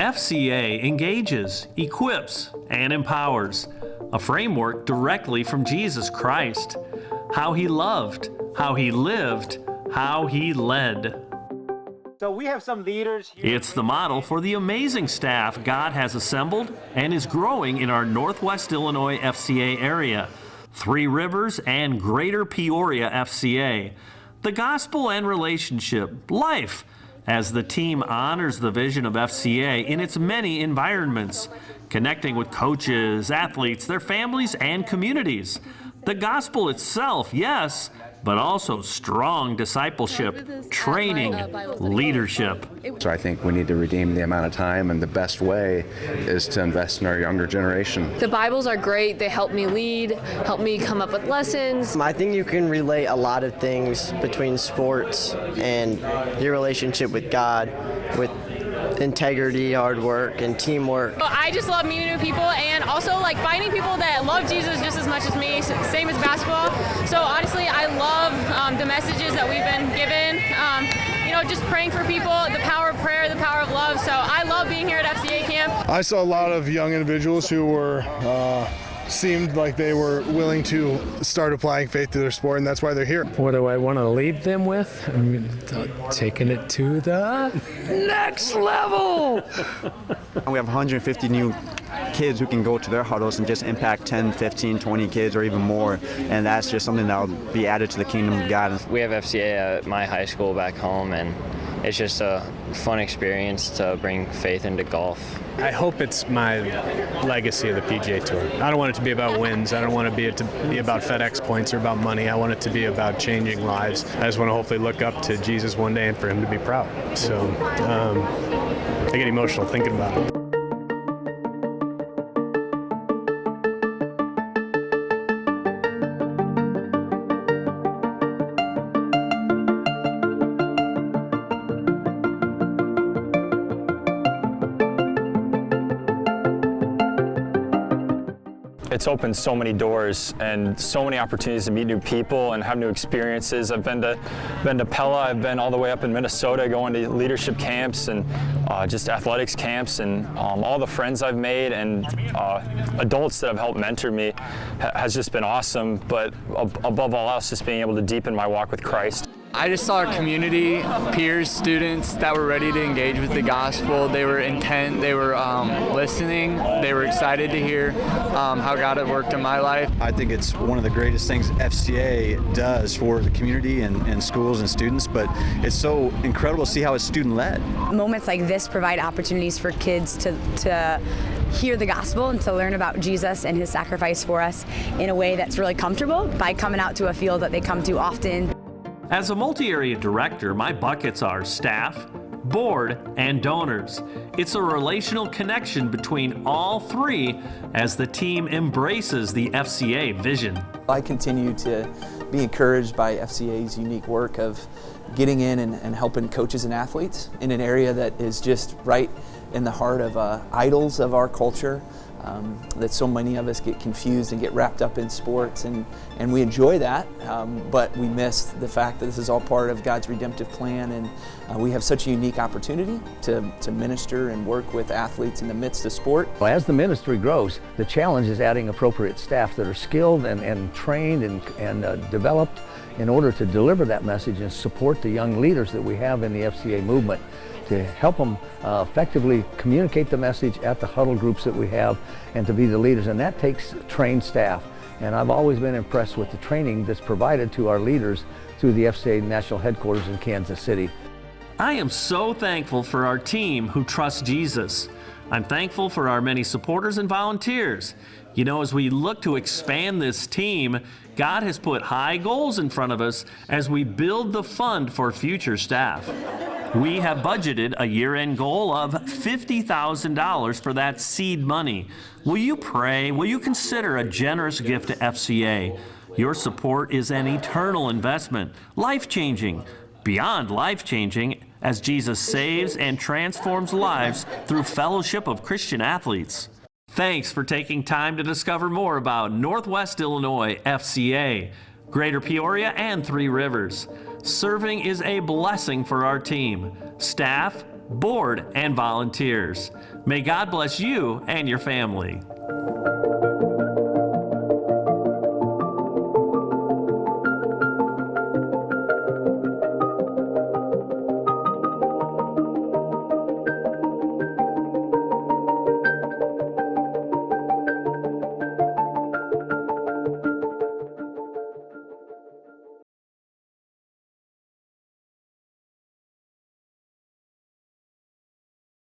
FCA engages, equips, and empowers. A framework directly from Jesus Christ. How he loved, how he lived, how he led. So we have some leaders here. It's the model for the amazing staff God has assembled and is growing in our Northwest Illinois FCA area. 3 Rivers and Greater Peoria FCA. The gospel and relationship, life, as the team honors the vision of FCA in its many environments, connecting with coaches, athletes, their families, and communities. The gospel itself, yes, but also strong discipleship, training, leadership. So I think we need to redeem the amount of time, and the best way is to invest in our younger generation. The Bibles are great. They help me lead, help me come up with lessons. I think you can relate a lot of things between sports and your relationship with God, with integrity, hard work, and teamwork. I just love meeting new people and also like finding people that love Jesus just as much as me, same as basketball. So honestly, I love the messages that we've been given. Just praying for people, the power of prayer, the power of love. So I love being here at FCA camp. I saw a lot of young individuals who were seemed like they were willing to start applying faith to their sport, and that's why they're here. What do I want to leave them with? I'm taking it to the next level. We have 150 new kids who can go to their huddles and just impact 10, 15, 20 kids or even more, and that's just something that will be added to the kingdom of God. We have FCA at my high school back home, and it's just a fun experience to bring faith into golf. I hope it's my legacy of the PGA Tour. I don't want it to be about wins. I don't want it to be about FedEx points or about money. I want it to be about changing lives. I just want to hopefully look up to Jesus one day and for him to be proud. So I get emotional thinking about it. It's opened so many doors and so many opportunities to meet new people and have new experiences. I've been to Pella, I've been all the way up in Minnesota going to leadership camps and just athletics camps, and all the friends I've made and adults that have helped mentor me has just been awesome, but above all else, just being able to deepen my walk with Christ. I just saw a community, peers, students that were ready to engage with the gospel. They were intent, they were listening, they were excited to hear how God had worked in my life. I think it's one of the greatest things FCA does for the community and schools and students, but it's so incredible to see how it's student-led. Moments like this provide opportunities for kids to hear the gospel and to learn about Jesus and his sacrifice for us in a way that's really comfortable by coming out to a field that they come to often. As a multi-area director, my buckets are staff, board, and donors. It's a relational connection between all 3 as the team embraces the FCA vision. I continue to be encouraged by FCA's unique work of getting in and helping coaches and athletes in an area that is just right in the heart of idols of our culture. That so many of us get confused and get wrapped up in sports, and we enjoy that, but we miss the fact that this is all part of God's redemptive plan, and we have such a unique opportunity to minister and work with athletes in the midst of sport. Well, as the ministry grows, the challenge is adding appropriate staff that are skilled and trained and developed in order to deliver that message and support the young leaders that we have in the FCA movement, to help them effectively communicate the message at the huddle groups that we have and to be the leaders, and that takes trained staff. And I've always been impressed with the training that's provided to our leaders through the FCA National Headquarters in Kansas City. I am so thankful for our team who trusts Jesus. I'm thankful for our many supporters and volunteers. You know, as we look to expand this team, God has put high goals in front of us as we build the fund for future staff. We have budgeted a year-end goal of $50,000 for that seed money. Will you pray? Will you consider a generous gift to FCA? Your support is an eternal investment, life-changing, beyond life-changing, as Jesus saves and transforms lives through fellowship of Christian athletes. Thanks for taking time to discover more about Northwest Illinois FCA, Greater Peoria, and 3 Rivers. Serving is a blessing for our team, staff, board, and volunteers. May God bless you and your family.